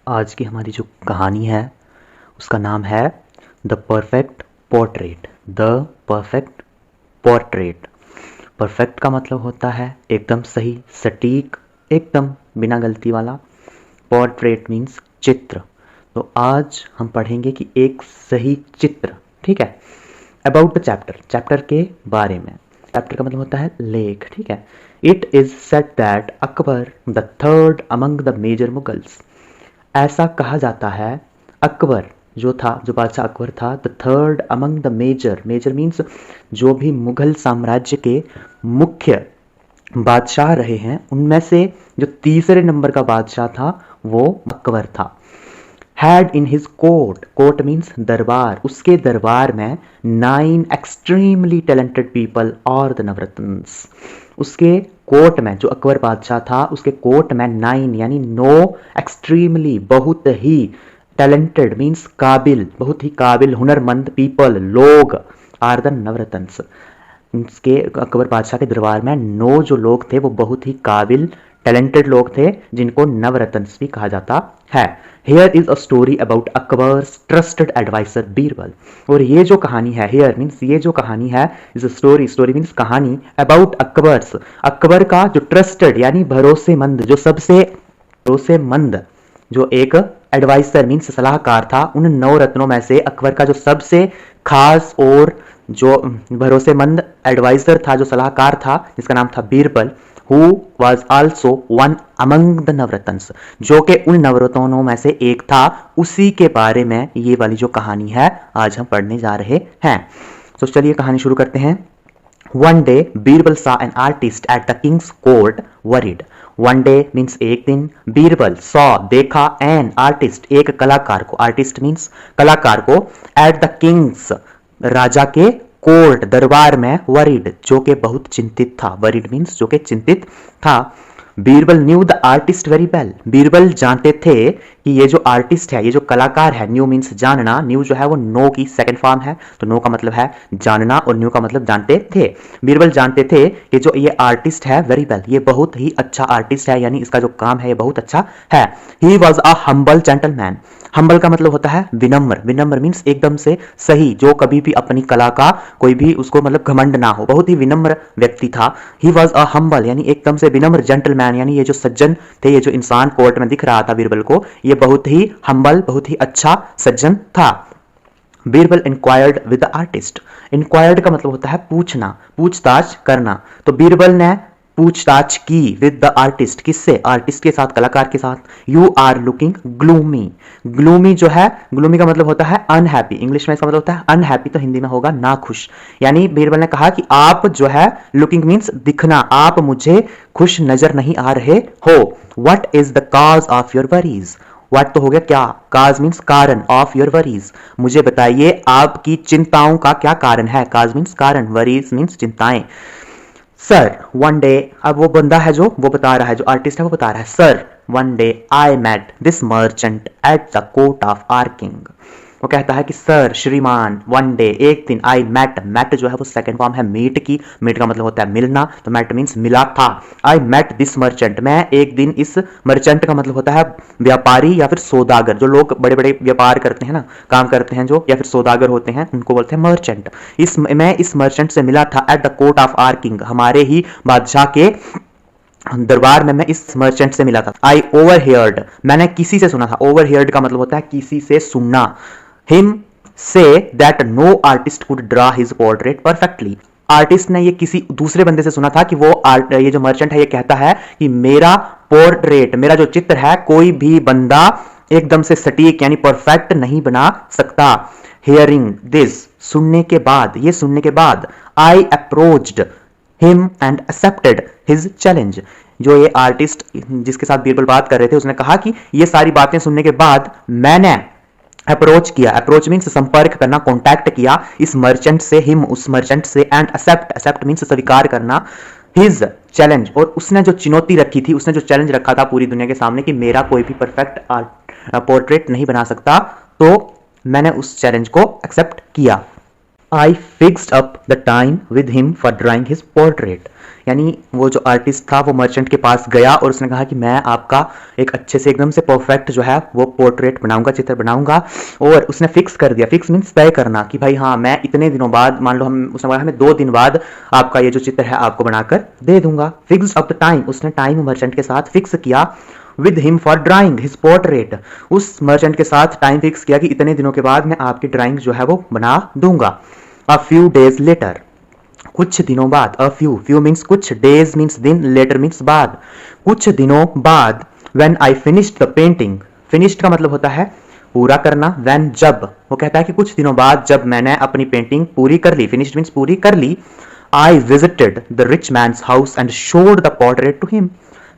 आज की हमारी जो कहानी है उसका नाम है the perfect portrait. The perfect portrait. Perfect का मतलब होता है एकदम सही, सटीक, एकदम बिना गलती वाला। पोर्ट्रेट मीन्स चित्र। तो आज हम पढ़ेंगे कि एक सही चित्र, ठीक है, अबाउट द चैप्टर, चैप्टर के बारे में। चैप्टर का मतलब होता है लेख, ठीक है। It is said that Akbar the third among the major Mughals. ऐसा कहा जाता है अकबर जो था, जो बादशाह अकबर था, the third among the major, major means जो भी मुगल साम्राज्य के मुख्य बादशाह रहे हैं उनमें से जो तीसरे नंबर का बादशाह था वो अकबर था। Had in his court, court means दरबार, उसके दरबार में 9 एक्सट्रीमली टैलेंटेड पीपल और द नवरत्न्स। उसके कोर्ट में, जो अकबर बादशाह था, उसके कोर्ट में 9 यानी 9 एक्सट्रीमली, बहुत ही टैलेंटेड मीन्स काबिल, बहुत ही काबिल, हुनरमंद पीपल, लोग, आर द नवरत्न्स। उसके अकबर बादशाह के दरबार में 9 जो लोग थे वो बहुत ही काबिल, टैलेंटेड लोग थे जिनको नवरत्न्स भी कहा जाता है। Here is a story about Akbar's trusted adviser Birbal. और ये जो कहानी है, हियर मीन्स ये जो कहानी है, is a story, story means कहानी, अबाउट अकबर्स, अकबर का जो ट्रस्टेड यानी भरोसेमंद, जो सबसे भरोसेमंद, जो एक एडवाइजर मीन्स सलाहकार था, उन 9 रत्नों में से अकबर का जो सबसे खास और जो भरोसेमंद एडवाइजर था, जो सलाहकार था, जिसका नाम था Birbal, who was also one among the Navratnas, जो कि उन नवरत्नों में से एक था। उसी के बारे में ये वाली जो कहानी है आज हम पढ़ने जा रहे हैं। तो चलिए कहानी शुरू करते हैं। One day Birbal saw an artist at the king's court worried। One day means एक दिन, बीरबल saw देखा, an artist एक कलाकार को, artist means कलाकार को, at the king's राजा के कोर्ट दरबार में, वरीड जो कि बहुत चिंतित था, वरीड मीन्स जो कि चिंतित था। Birbal new the artist very well, Birbal जानते थे कि ये जो आर्टिस्ट है, ये जो कलाकार है, न्यू मीन्स जानना, न्यू जो है वो नो की सेकंड फॉर्म है, तो नो का मतलब है जानना और न्यू का मतलब जानते थे। बीरबल जानते थे कि जो ये आर्टिस्ट है वेरी वेल, ये बहुत ही अच्छा आर्टिस्ट है, यानी इसका जो काम है ये बहुत अच्छा है। ही was a humble gentleman. Humble का मतलब होता है विनम्र, विनम्र मीन्स एकदम से सही, जो कभी भी अपनी कला का कोई भी उसको मतलब घमंड ना हो, बहुत ही विनम्र व्यक्ति था। ही वॉज अ हम्बल यानी एकदम से विनम्र, जेंटलमैन यानी ये जो सज्जन थे, ये जो इंसान कोर्ट में दिख रहा था बीरबल को, ये बहुत ही हम्बल, बहुत ही अच्छा सज्जन था। Birbal inquired with the artist. Inquired का मतलब होता है पूछना, पूछताछ करना। तो बीरबल ने पूछताछ की विद द आर्टिस्ट, किससे? आर्टिस्ट के साथ, कलाकार के साथ। You are looking gloomy. Gloomy जो है, ग्लूमी का मतलब होता है अनहैप्पी, इंग्लिश में इसका मतलब होता है अनहैप्पी, तो हिंदी में होगा नाखुश। यानी बीरबल ने कहा कि आप जो है, लुकिंग मीन्स दिखना, आप मुझे खुश नजर नहीं आ रहे हो। What is the cause of your worries. What तो हो गया क्या, काज मीन्स कारण, ऑफ योर वरीज, मुझे बताइए आपकी चिंताओं का क्या कारण है। काज मीन्स कारण, वरीज मीन्स चिंताएं। सर वन डे, अब वो बंदा है जो वो बता रहा है, जो आर्टिस्ट है वो बता रहा है, sir one day I met this merchant at the court of our king. वो कहता है कि सर श्रीमान, वन डे एक दिन, आई मेट, मेट जो है वो सेकंड फॉर्म है मीट की, मीट का मतलब होता है मिलना, तो मेट मीन्स मिला था। आई मेट दिस मर्चेंट, मैं एक दिन इस मर्चेंट का मतलब होता है व्यापारी या फिर सौदागर, जो लोग बड़े बड़े व्यापार करते हैं ना, काम करते हैं जो, या फिर सौदागर होते हैं, उनको बोलते हैं मर्चेंट। मैं इस मर्चेंट से मिला था at the court of our king, हमारे ही बादशाह के दरबार में मैं इस मर्चेंट से मिला था। आई ओवरहियर्ड, मैंने किसी से सुना था, ओवरहियर्ड का मतलब होता है किसी से सुनना। हिम से that no artist could draw his portrait perfectly. Artist ने ये किसी दूसरे बंदे से सुना था कि वो ये जो मर्चेंट है ये कहता है कि मेरा पोर्ट्रेट, मेरा जो चित्र है, कोई भी बंदा एकदम से सटीक यानी परफेक्ट नहीं बना सकता। हियरिंग दिस, सुनने के बाद, ये सुनने के बाद, आई approached him and accepted his challenge. जो ये आर्टिस्ट जिसके साथ बीरबल बात कर रहे थे, उसने कहा कि ये सारी बातें सुनने के बाद मैंने अप्रोच किया, अप्रोच मीन्स संपर्क करना, कॉन्टैक्ट किया इस मर्चेंट से, हिम उस मर्चेंट से, एंड एक्सेप्ट, एक्सेप्ट मीन्स स्वीकार करना, हिज चैलेंज, और उसने जो चुनौती रखी थी, उसने जो चैलेंज रखा था पूरी दुनिया के सामने कि मेरा कोई भी परफेक्ट पोर्ट्रेट नहीं बना सकता, तो मैंने उस चैलेंज को एक्सेप्ट किया। I fixed up the time with him for drawing his portrait. यानी वो जो आर्टिस्ट था वो मर्चेंट के पास गया और उसने कहा कि मैं आपका एक अच्छे से एकदम से परफेक्ट जो है वो पोर्ट्रेट बनाऊंगा, चित्र बनाऊंगा। और उसने फिक्स कर दिया, फिक्स मीन्स तय करना कि भाई हाँ मैं इतने दिनों बाद, मान लो हम उसने बोला हमें 2 दिन बाद आपका ये जो चित्र है आपको बनाकर दे दूंगा। फिक्स अप द टाइम, उसने टाइम मर्चेंट के साथ फिक्स किया। With him for drawing his portrait, उस मर्चेंट के साथ टाइम फिक्स किया कि इतने दिनों के बाद मैं आपकी ड्राइंग जो है वो बना दूंगा। अ फ्यू डेज लेटर, कुछ दिनों बाद। अ फ्यू मीन्स कुछ, डेज मीन्स दिन, लेटर मीन्स बाद, कुछ दिनों बाद। When I finished the painting, finished का मतलब होता है पूरा करना, व्हेन जब, वो कहता है कि कुछ दिनों बाद जब मैंने अपनी पेंटिंग पूरी कर ली, फिनिश्ड मीन्स पूरी कर ली। I visited the rich man's house and showed the portrait to him,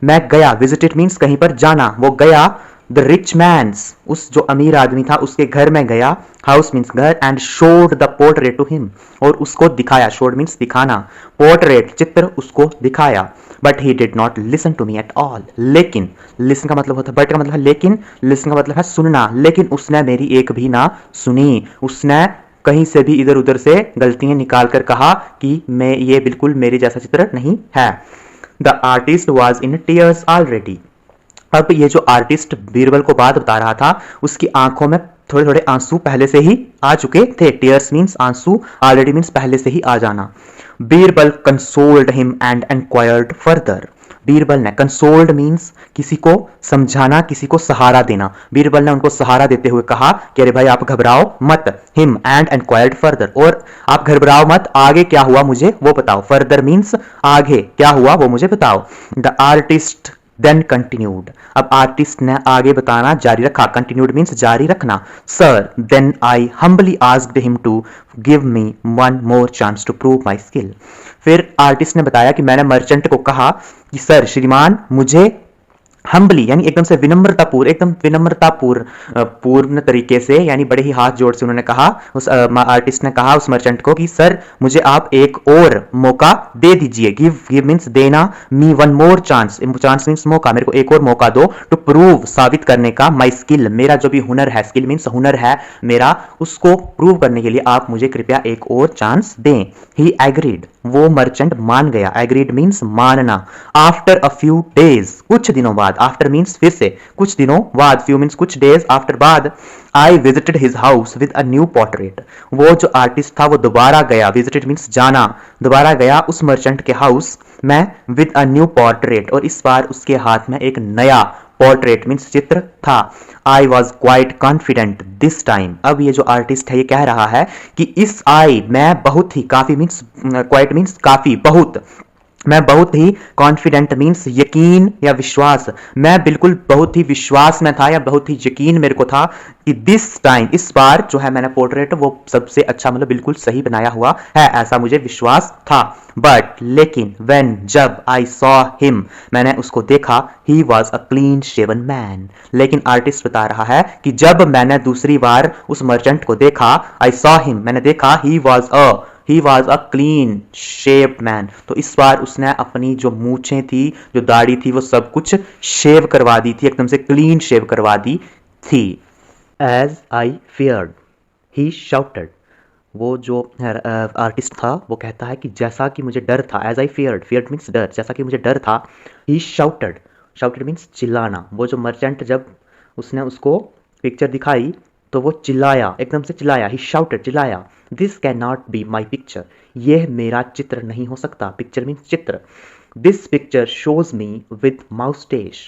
मैं गया, विजिटेड मीन्स कहीं पर जाना, वो गया द रिच मैन्स, उस जो अमीर आदमी था उसके घर में गया, हाउस मीन्स घर, and showed the portrait to him, और उसको दिखाया, शोड मीन्स दिखाना, पोर्ट्रेट चित्र उसको दिखाया। But he did not listen to me at all, लेकिन, लिसन का मतलब होता है, बट का मतलब है लेकिन, लिसन का मतलब है सुनना, लेकिन उसने मेरी एक भी ना सुनी। उसने कहीं से भी इधर उधर से गलतियां निकाल कर कहा कि मैं ये बिल्कुल मेरे जैसा चित्र नहीं है। The artist was in tears already, अब ये जो आर्टिस्ट बीरबल को बात बता रहा था उसकी आंखों में थोड़े थोड़े आंसू पहले से ही आ चुके थे। टीयर्स मीन्स आंसू, ऑलरेडी मीन्स पहले से ही आ जाना। Birbal consoled him and inquired further, Birbal ने, कंसोल्ड मीन्स किसी को समझाना, किसी को सहारा देना, बीरबल ने उनको सहारा देते हुए कहा कि अरे भाई आप घबराओ मत, हिम एंड इंक्वायर्ड फर्दर, और आप घबराओ मत, आगे क्या हुआ मुझे वो बताओ, फर्दर मीन्स आगे क्या हुआ वो मुझे बताओ। द आर्टिस्ट देन कंटिन्यूड, अब आर्टिस्ट ने आगे बताना जारी रखा, कंटिन्यूड मीन्स जारी रखना। Sir then I humbly asked him to give me one more chance to prove my skill, फिर आर्टिस्ट ने बताया कि मैंने मर्चेंट को कहा कि सर श्रीमान मुझे हम्बली यानी एकदम से विनम्रतापूर्ण, एकदम विनम्रतापूर्ण पूर्ण तरीके से, यानी बड़े ही हाथ जोड़ से उन्होंने कहा, उस आर्टिस्ट ने कहा उस मर्चेंट को कि सर मुझे आप एक और मौका दे दीजिए, गिव मीन्स देना, me one more chance, chance means मौका, मेरे को एक और मौका दो, टू प्रूव साबित करने का, माई स्किल मेरा जो भी हुनर है, स्किल मीन्स हुनर है मेरा, उसको प्रूव करने के लिए आप मुझे कृपया एक और चांस दें। ही एग्रीड, वो मर्चेंट मान गया, एग्रीड मीन्स मानना। आफ्टर अ फ्यू डेज, कुछ दिनों बाद, आफ्टर मीन्स फिर से, कुछ दिनों बाद, फ्यू मीन्स कुछ, डेज आफ्टर बाद, I visited his house with a new portrait, वो जो आर्टिस्ट था वो दोबारा गया, विजिटेड मीन्स जाना, दोबारा गया उस मर्चेंट के हाउस में विद अ न्यू पोर्ट्रेट, और इस बार उसके हाथ में एक नया पोर्ट्रेट मीन्स चित्र था। I was quite confident this time, अब ये जो आर्टिस्ट है ये कह रहा है कि इस आई, मैं बहुत ही, काफी मीन्स, क्वाइट मीन्स काफी, बहुत, मैं बहुत ही, कॉन्फिडेंट मीन्स यकीन या विश्वास, मैं बिल्कुल बहुत ही विश्वास में था या बहुत ही यकीन मेरे को था कि दिस टाइम, इस बार जो है मैंने पोर्ट्रेट वो सबसे अच्छा, मतलब बिल्कुल सही बनाया हुआ है, ऐसा मुझे विश्वास था। बट लेकिन, व्हेन जब, आई सॉ हिम मैंने उसको देखा, he was a clean shaven man, लेकिन आर्टिस्ट बता रहा है कि जब मैंने दूसरी बार उस मर्चेंट को देखा, आई सॉ हिम मैंने देखा, he was a clean shaved man, तो इस बार उसने अपनी जो मूछें थी, जो दाढ़ी थी, वो सब कुछ शेव करवा दी थी, एकदम से क्लीन शेव करवा दी थी। As I feared he shouted, वो जो आर्टिस्ट था वो कहता है कि जैसा कि मुझे डर था, as I feared, feared means डर, जैसा कि मुझे डर था, ही शाउटेड, शाउटेड मीन्स चिल्लाना, वो जो मर्चेंट जब उसने उसको पिक्चर दिखाई तो वो चिल्लाया, एकदम से चिल्लाया, ही शाउटेड, चिल्लाया, this can not be my picture, यह मेरा चित्र नहीं हो सकता, पिक्चर मीन्स चित्र, this picture shows me with moustache,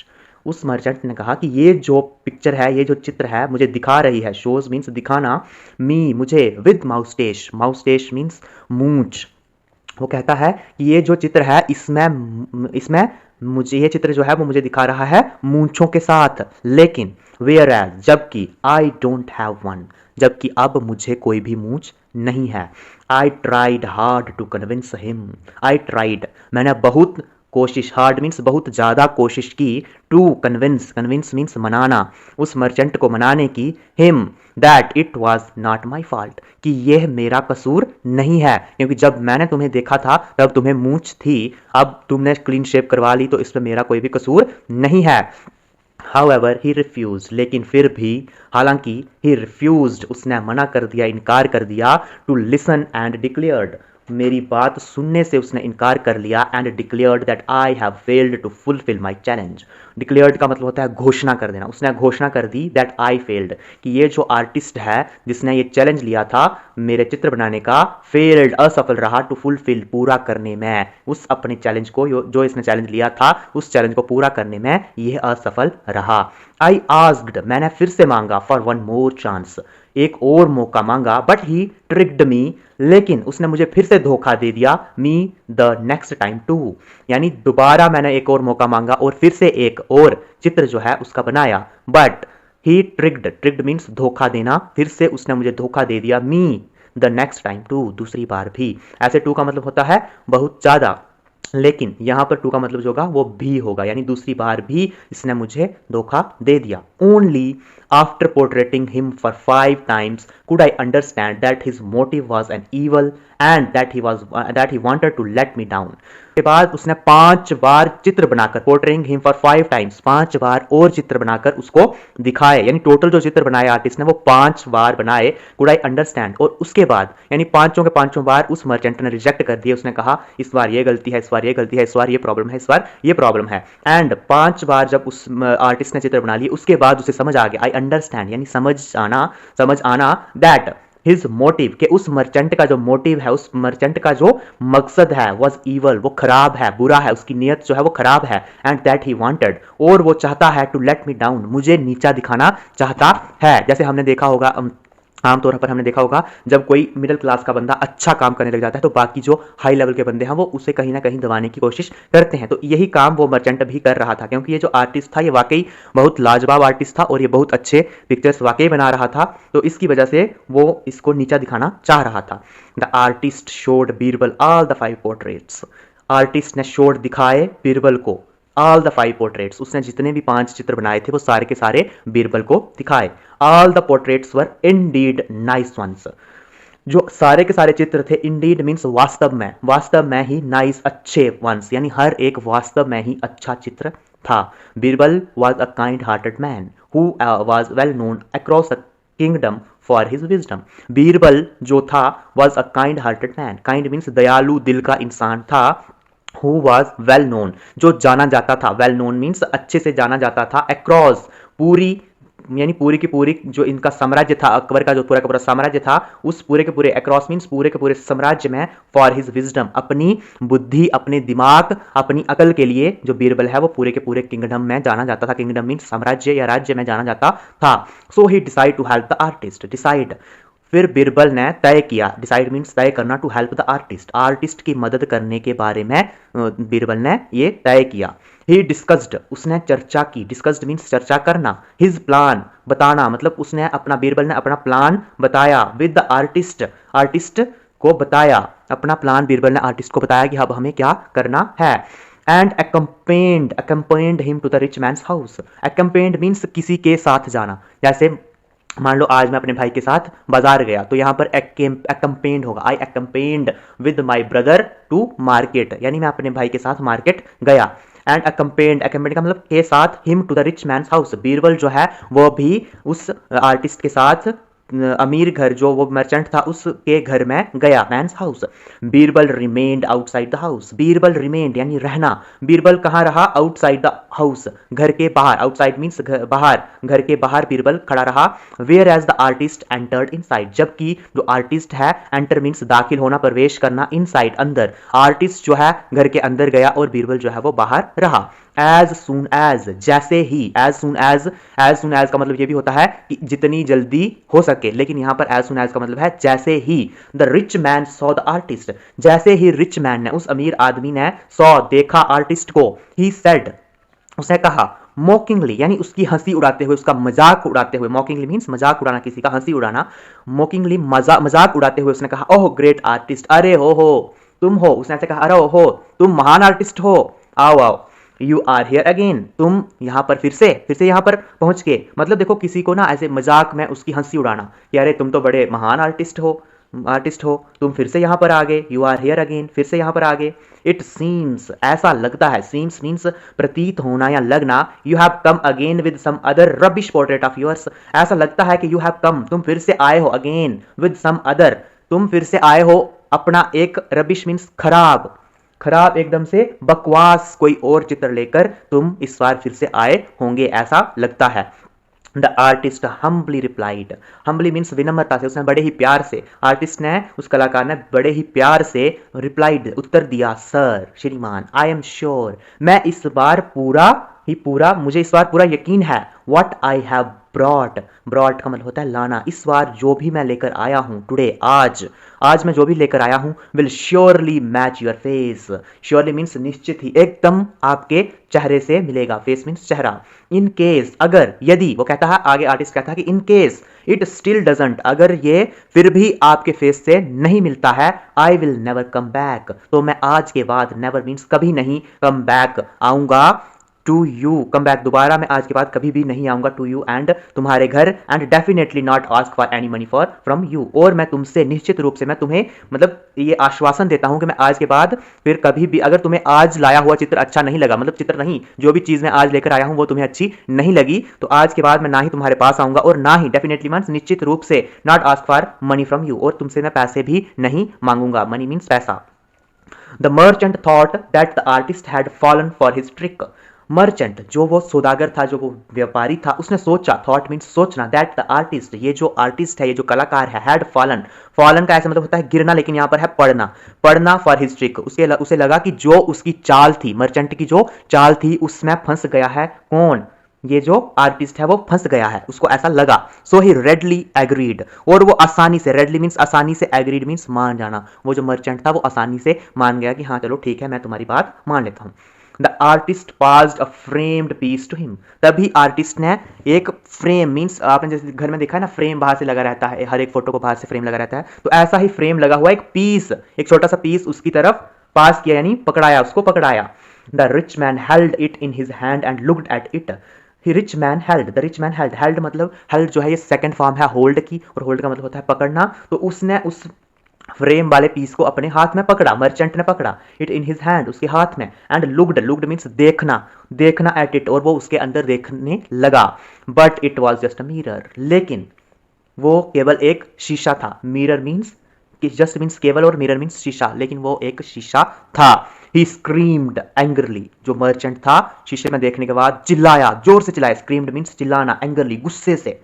उस मर्चेंट ने कहा कि ये जो पिक्चर है, ये जो चित्र है मुझे दिखा रही है, शोज मीन्स दिखाना, मी मुझे, विद माउस्टेश, माउस्टेश मीन्स मूंछ, वो कहता है कि ये जो चित्र है इसमें मुझे, ये चित्र जो है वो मुझे दिखा रहा है मूंछों के साथ, लेकिन वेयर एज, जबकि, आई डोंट हैव वन, जबकि अब मुझे कोई भी मूंछ नहीं है। I tried hard to convince him, I tried मैंने बहुत कोशिश, हार्ड मीन्स बहुत ज़्यादा कोशिश की, टू कन्विंस, कन्विंस मीन्स मनाना, उस मर्चेंट को मनाने की, him that it was not my fault, कि यह मेरा कसूर नहीं है, क्योंकि जब मैंने तुम्हें देखा था तब तुम्हें मूंछ थी, अब तुमने क्लीन शेव करवा ली तो इसमें मेरा कोई भी कसूर नहीं है। However, he refused, लेकिन फिर भी, हालांकि, he refused, उसने मना कर दिया, इनकार कर दिया, to listen and declared, मेरी बात सुनने से उसने इनकार कर लिया, and declared that I have failed to fulfill my challenge. Declared का मतलब होता है घोषणा कर देना, उसने घोषणा कर दी that I failed, कि ये जो आर्टिस्ट है जिसने ये चैलेंज लिया था मेरे चित्र बनाने का, failed, असफल रहा, to fulfill, पूरा करने में, उस अपने चैलेंज को जो इसने चैलेंज लिया था उस चैलेंज को पूरा करने में यह असफल रहा। आई आस्क्ड, मैंने फिर से मांगा, फॉर वन मोर चांस, एक और मौका मांगा, बट ही ट्रिक्ड मी, लेकिन उसने मुझे फिर से धोखा दे दिया, me the next time too, यानी दोबारा मैंने एक और मौका मांगा और फिर से एक और चित्र जो है उसका बनाया, बट ही ट्रिक्ड मीन्स धोखा देना, फिर से उसने मुझे धोखा दे दिया, me the next time too, दूसरी बार भी। ऐसे टू का मतलब होता है बहुत ज्यादा, लेकिन यहां पर टू का मतलब जो होगा वो भी होगा, यानी दूसरी बार भी इसने मुझे धोखा दे दिया। Only after portraiting him for 5 times could I understand that his motive was an evil and that he wanted to let me down. के बाद उसने 5 बार चित्र बनाकर, पोर्ट्रेइंग हिम फॉर 5 times, 5 बार और चित्र बनाकर उसको दिखाए, यानी टोटल जो चित्र बनाए आर्टिस्ट ने वो 5 बार बनाए, कुड आई अंडरस्टैंड, और उसके बाद यानी पांचों के पांचों बार उस मर्चेंट ने रिजेक्ट कर दिए, उसने कहा इस बार ये गलती है, इस बार ये गलती है, इस बार ये प्रॉब्लम है, इस बार ये प्रॉब्लम है, एंड 5 बार जब उस आर्टिस्ट ने चित्र बना लिए उसके बाद उसे समझ आ गया, आई अंडरस्टैंड, यानी समझ आना दैट हिज मोटिव, के उस मर्चेंट का जो मोटिव है, उस मर्चेंट का जो मकसद है, वॉज ईवल, वो खराब है, बुरा है, उसकी नीयत जो है वो खराब है, एंड दैट ही वांटेड, और वो चाहता है, टू लेट मी डाउन, मुझे नीचा दिखाना चाहता है। जैसे हमने देखा होगा, आमतौर पर हमने देखा होगा जब कोई मिडिल क्लास का बंदा अच्छा काम करने लग जाता है तो बाकी जो हाई लेवल के बंदे हैं वो उसे कहीं ना कहीं दबाने की कोशिश करते हैं, तो यही काम वो मर्चेंट भी कर रहा था, क्योंकि ये जो आर्टिस्ट था ये वाकई बहुत लाजवाब आर्टिस्ट था और ये बहुत अच्छे पिक्चर्स वाकई बना रहा था, तो इसकी वजह से वो इसको नीचा दिखाना चाह रहा था। The artist showed Birbal all the 5 portraits, artist ने शोड दिखाए बीरबल को, ऑल द 5 पोर्ट्रेट्स, उसने जितने भी 5 चित्र बनाए थे वो सारे के सारे बीरबल को दिखाए। All the portraits were indeed nice ones, जो सारे के सारे चित्र थे, इंडीड मीन्स वास्तव में ही, नाइस अच्छे वंस, यानी हर एक वास्तव में ही अच्छा चित्र था। Birbal was a kind hearted man who was well known across the kingdom for his wisdom, Birbal जो था was a kind hearted man, kind means दयालु दिल का इंसान था, who was well known, जो जाना जाता था, well known means अच्छे से जाना जाता था, across, पूरी यानी पूरी की पूरी जो इनका साम्राज्य था, अकबर का जो पूरा का पूरा साम्राज्य था, उस पूरे के पूरे across means पूरे के पूरे साम्राज्य में, for his wisdom, अपनी बुद्धि, अपने दिमाग, अपनी अकल के लिए जो बीरबल है वो पूरे के पूरे किंगडम में जाना जाता था, किंगडम मीन्स साम्राज्य या राज्य में जाना जाता था। so he decided to help the artist, decide, फिर बीरबल ने तय किया, डिसाइड मीन्स तय करना, to help the artist, artist की मदद करने के बारे में बीरबल ने ये तय किया। ही डिस्कस्ड, उसने चर्चा की, डिस्कस्ड मीन्स चर्चा करना, हिज प्लान, बताना, मतलब उसने अपना, बीरबल ने अपना प्लान बताया, विद द आर्टिस्ट, आर्टिस्ट को बताया अपना प्लान, बीरबल ने आर्टिस्ट को बताया कि अब हमें क्या करना है। And accompanied him to the rich man's house, accompanied means किसी के साथ जाना, जैसे मान लो आज मैं अपने भाई के साथ बाजार गया तो यहां पर accompanied होगा, आई accompanied with my brother to market, यानी मैं अपने भाई के साथ मार्केट गया। एंड accompanied का मतलब के साथ, him to the rich man's house, Birbal जो है वो भी उस आर्टिस्ट के साथ अमीर घर, जो वो मर्चेंट था उसके घर में गया, man's house. Birbal remained outside the house, Birbal remained यानी रहना, बीरबल कहाँ रहा, आउटसाइड द हाउस, घर के बाहर, आउटसाइड मीन्स बाहर, घर के बाहर बीरबल खड़ा रहा। Whereas the artist entered inside, जबकि जो आर्टिस्ट है, एंटर मीन्स दाखिल होना, प्रवेश करना, इनसाइड अंदर, आर्टिस्ट जो है घर के अंदर गया और बीरबल जो है वो बाहर रहा। एज सुन एज, जैसे ही, एज सुन एज का मतलब ये भी होता है कि जितनी जल्दी हो सके, लेकिन यहां पर एज सुन एज का मतलब है जैसे ही। The rich man saw the artist, जैसे ही रिच मैन ने, उस अमीर आदमी ने, सॉ देखा आर्टिस्ट को, ही सेड, उसने कहा, मॉकिंगली यानी उसकी हंसी उड़ाते हुए, उसका मजाक उड़ाते हुए, मॉकिंगली मीन्स मजाक उड़ाना, किसी का हंसी उड़ाना, मॉकिंगली मजाक उड़ाते हुए उसने कहा, ओह ग्रेट आर्टिस्ट, अरे हो तुम हो, उसने ऐसे कहा, अरे हो तुम महान आर्टिस्ट हो, आओ आओ, यू आर हियर अगेन, तुम यहां पर फिर से यहां पर पहुंच के, मतलब देखो किसी को ना ऐसे मजाक में उसकी हंसी उड़ाना कि अरे तुम तो बड़े महान आर्टिस्ट हो, आर्टिस्ट हो, तुम फिर से यहाँ पर आ गए, यू आर हियर अगेन, फिर से यहाँ पर आ गए। इट सीम्स, ऐसा लगता है, सीम्स मीन्स प्रतीत होना या लगना, you have come again with some other rubbish portrait of yours, ऐसा लगता है कि यू हैव कम, तुम फिर से आए हो, अगेन विद सम अदर, तुम फिर से आए हो अपना एक, रबिश मीन्स खराब, खराब एकदम से बकवास कोई और चित्र लेकर तुम इस बार फिर से आए होंगे, ऐसा लगता है। The artist humbly replied, humbly means विनम्रता से, उसने बड़े ही प्यार से, आर्टिस्ट ने, उस कलाकार ने बड़े ही प्यार से रिप्लाइड, उत्तर दिया, सर, श्रीमान, आई एम श्योर, मैं इस बार पूरा ही पूरा, मुझे इस बार पूरा यकीन है, what I have brought, brought का मतलब होता है लाना, इस बार जो भी मैं लेकर आया हूं, टुडे, आज, आज मैं जो भी लेकर आया हूं, will surely match your face, surely means निश्चित ही, एकदम आपके चेहरे से मिलेगा, फेस मीन्स चेहरा। इन केस, अगर, यदि, वो कहता है, आगे आर्टिस्ट कहता है कि in case it still doesn't, अगर ये फिर भी आपके फेस से नहीं मिलता है, I will never come back, तो मैं आज के बाद, नेवर मीन्स कभी नहीं, कम बैक आऊंगा, टू यू, कम बैक दोबारा मैं आज के बाद कभी भी नहीं आऊंगा, टू यू एंड तुम्हारे घर, and definitely not ask for any money for from you, और मैं तुमसे निश्चित रूप से, मैं तुम्हें मतलब ये आश्वासन देता हूं कि मैं आज के बाद फिर कभी भी, अगर तुम्हें आज लाया हुआ चित्र अच्छा नहीं लगा, मतलब चित्र नहीं, जो भी चीज मैं आज लेकर आया हूं वो तुम्हें अच्छी नहीं लगी, तो आज के बाद मैं ना ही तुम्हारे पास आऊंगा, और ना ही, डेफिनेटली मीन्स निश्चित रूप से, not ask for money from you, और तुमसे मैं पैसे भी नहीं मांगूंगा, मनी मीन्स पैसा। The merchant thought that the artist had fallen for his trick, merchant, जो वो सौदागर था, जो वो व्यापारी था, उसने सोचा, थॉट मीन्स सोचना, दैट द आर्टिस्ट, ये जो आर्टिस्ट है, ये जो कलाकार है, हैड फॉलन, फॉलन का ऐसा मतलब होता है गिरना, लेकिन यहां पर है पड़ना, पड़ना फॉर हिज ट्रिक, उसे लगा कि जो उसकी चाल थी, मर्चेंट की जो चाल थी, उसमें फंस गया है, कौन, ये जो आर्टिस्ट है वो फंस गया है, उसको ऐसा लगा, सो ही रेडली एग्रीड, और वो आसानी से, रेडली मीन्स आसानी से, एग्रीड मीन्स मान जाना, वो जो मर्चेंट था वो आसानी से मान गया कि हाँ चलो ठीक है, मैं तुम्हारी बात मान लेता हूं। The artist passed a framed piece to him, तभी आर्टिस्ट ने एक फ्रेम, मीन्स आपने जैसे घर में देखा है ना, फ्रेम बाहर से लगा रहता है, हर एक फोटो को बाहर से फ्रेम लगा रहता है, तो ऐसा ही फ्रेम लगा हुआ एक पीस, एक छोटा सा पीस उसकी तरफ पास किया, यानी पकड़ाया, उसको पकड़ाया। The rich man held it in his hand and looked at it, he rich man held, the rich man held, held मतलब, हेल्ड जो है ये सेकंड फॉर्म है होल्ड की, और होल्ड का मतलब होता है पकड़ना, तो उसने उस फ्रेम वाले पीस को अपने हाथ में पकड़ा, मर्चेंट ने पकड़ा, इट इन हिज हैंड, उसके हाथ में, एंड लुक्ड, लुक्ड मीन्स देखना, देखना एट इट, और वो उसके अंदर देखने लगा, but it was just a mirror, लेकिन वो केवल एक शीशा था, मिरर मीन्स जस्ट मीन्स केवल, और मिरर मीन्स शीशा, लेकिन वो एक शीशा था। ही स्क्रीम्ड एंग्रली, जो मर्चेंट था शीशे में देखने के बाद चिल्लाया, जोर से चिल्लाया, स्क्रीम्ड मीन्स चिल्लाना, एंग्रली गुस्से से,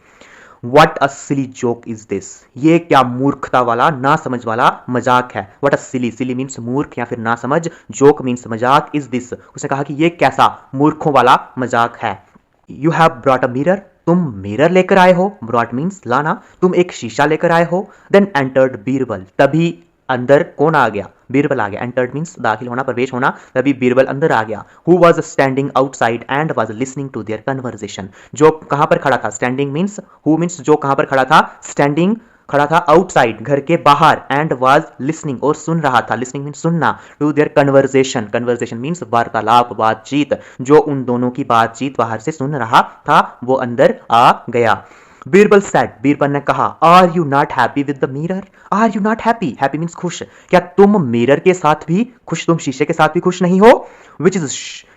What a silly joke is this, ये क्या मूर्खता वाला, ना समझ वाला मजाक है, What a silly, silly means मूर्ख या फिर ना समझ, joke means मजाक, is this, उसने कहा कि ये कैसा मूर्खों वाला मजाक है। You have brought a mirror, तुम मिरर लेकर आए हो, brought means लाना, तुम एक शीशा लेकर आए हो, then entered बीरबल, तभी अंदर कौन आ गया, बीरबल आ गया, एंटर्ड मीन्स दाखिल होना, प्रवेश होना, तभी बीरबल अंदर आ गया। Who was standing outside and was listening to their conversation, जो कहां पर खड़ा था, स्टैंडिंग मीन्स हु मीन्स जो कहां पर खड़ा था, स्टैंडिंग खड़ा था, आउटसाइड घर के बाहर, एंड वाज लिसनिंग और सुन रहा था, लिसनिंग मीन्स सुनना, to their conversation, conversation means वार्तालाप, बातचीत, जो उन दोनों की बातचीत बाहर से सुन रहा था वो अंदर आ गया। बीरबल सेड, बीरबल ने कहा, are you not happy with the mirror, are you not happy, happy means खुश, क्या तुम मिरर के साथ भी खुश, तुम शीशे के साथ भी खुश नहीं हो, which is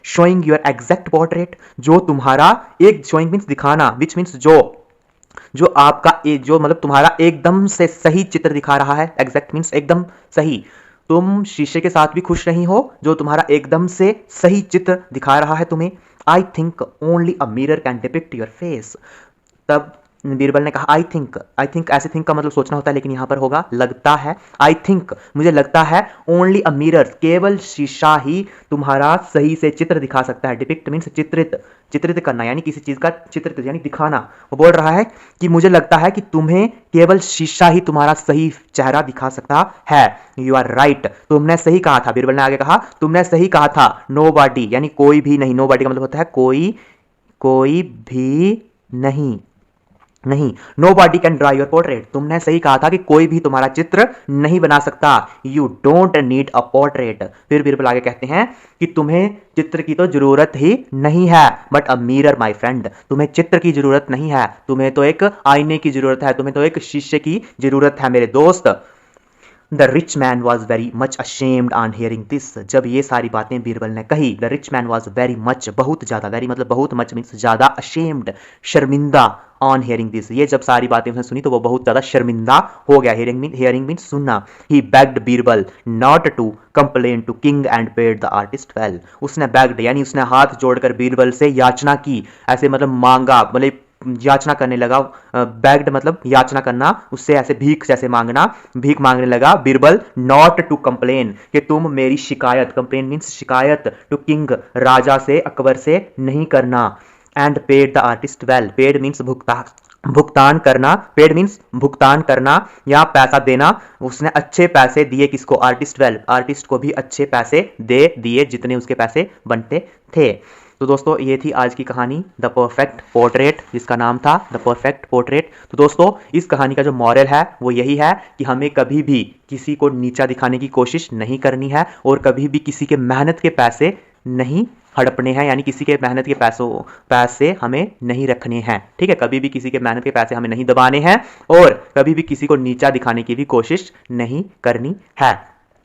showing your exact portrait, जो तुम्हारा एक, शोइंग मीन्स दिखाना, विच मीन्स जो आपका जो मतलब तुम्हारा एकदम से सही चित्र दिखा रहा है, एग्जैक्ट मीन्स एकदम सही, तुम शीशे के साथ भी खुश नहीं हो जो तुम्हारा एकदम से सही चित्र दिखा रहा है तुम्हें। I think only a mirror can depict your face, तब बीरबल ने कहा आई थिंक, ऐसे थिंक का मतलब सोचना होता है, लेकिन यहां पर होगा लगता है, आई थिंक मुझे लगता है, ओनली अ मिरर केवल शीशा ही तुम्हारा सही से चित्र दिखा सकता है, डिपिक्ट मीन्स चित्रित करना, यानी किसी चीज का चित्रित यानी दिखाना, वो बोल रहा है कि मुझे लगता है कि तुम्हें केवल शीशा ही तुम्हारा सही चेहरा दिखा सकता है। यू आर राइट, तुमने सही कहा था, बीरबल ने आगे कहा, तुमने सही कहा था, नो बॉडी यानी कोई भी नहीं, नो बॉडी का मतलब होता है कोई भी नहीं, nobody can draw your portrait, तुमने सही कहा था कि कोई भी तुम्हारा चित्र नहीं बना सकता, you don't need a portrait, फिर बीरबल आगे कहते हैं कि तुम्हें चित्र की तो जरूरत ही नहीं है, but a mirror my friend, तुम्हें चित्र की जरूरत नहीं है, तुम्हें तो एक आईने की जरूरत है, तुम्हें तो एक शीशे की जरूरत है मेरे दोस्त। The rich man was very much ashamed on hearing this. जब ये सारी बातें बीरबल ने कही, the rich man was very much, बहुत ज़्यादा, वेरी मतलब बहुत, मच मीन्स ज़्यादा, अशेम्ड शर्मिंदा, ऑन हियरिंग दिस, ये जब सारी बातें उसने सुनी तो वो बहुत ज़्यादा शर्मिंदा हो गया। हियरिंग मीन सुनना। He begged Birbal not to complain to king and paid the artist well. उसने बेग्ड यानी उसने हाथ जोड़कर बीरबल से याचना की, ऐसे मतलब मांगा, मतलब याचना करने लगा। बेग्ड मतलब याचना करना, उससे ऐसे भीख जैसे मांगना, भीख मांगने लगा बीरबल, नॉट टू कंप्लेन, कि तुम मेरी शिकायत, कंप्लेन मीन्स शिकायत, टू किंग राजा से, अकबर से नहीं करना। And paid the artist well, paid means भुगतान करना, पेड मीन्स भुगतान करना या पैसा देना। उसने अच्छे पैसे दिए किसको? आर्टिस्ट वेल, आर्टिस्ट को भी अच्छे पैसे दे दिए जितने उसके पैसे बनते थे। तो दोस्तों ये थी आज की कहानी द परफेक्ट पोर्ट्रेट, जिसका नाम था द परफेक्ट पोर्ट्रेट। तो दोस्तों इस कहानी का जो मॉरल है वो यही है कि हमें कभी भी किसी को नीचा दिखाने की कोशिश नहीं करनी है और कभी भी किसी के मेहनत के पैसे नहीं हड़पने हैं, यानी किसी के मेहनत के पैसे हमें नहीं रखने हैं। ठीक है, कभी भी किसी के मेहनत के पैसे हमें नहीं दबाने हैं और कभी भी किसी को नीचा दिखाने की भी कोशिश नहीं करनी है।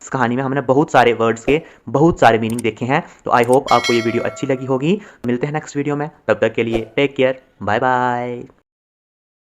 इस कहानी में हमने बहुत सारे वर्ड्स के बहुत सारे मीनिंग देखे हैं। तो आई होप आपको ये वीडियो अच्छी लगी होगी। मिलते हैं नेक्स्ट वीडियो में, तब तक के लिए टेक केयर, बाय बाय।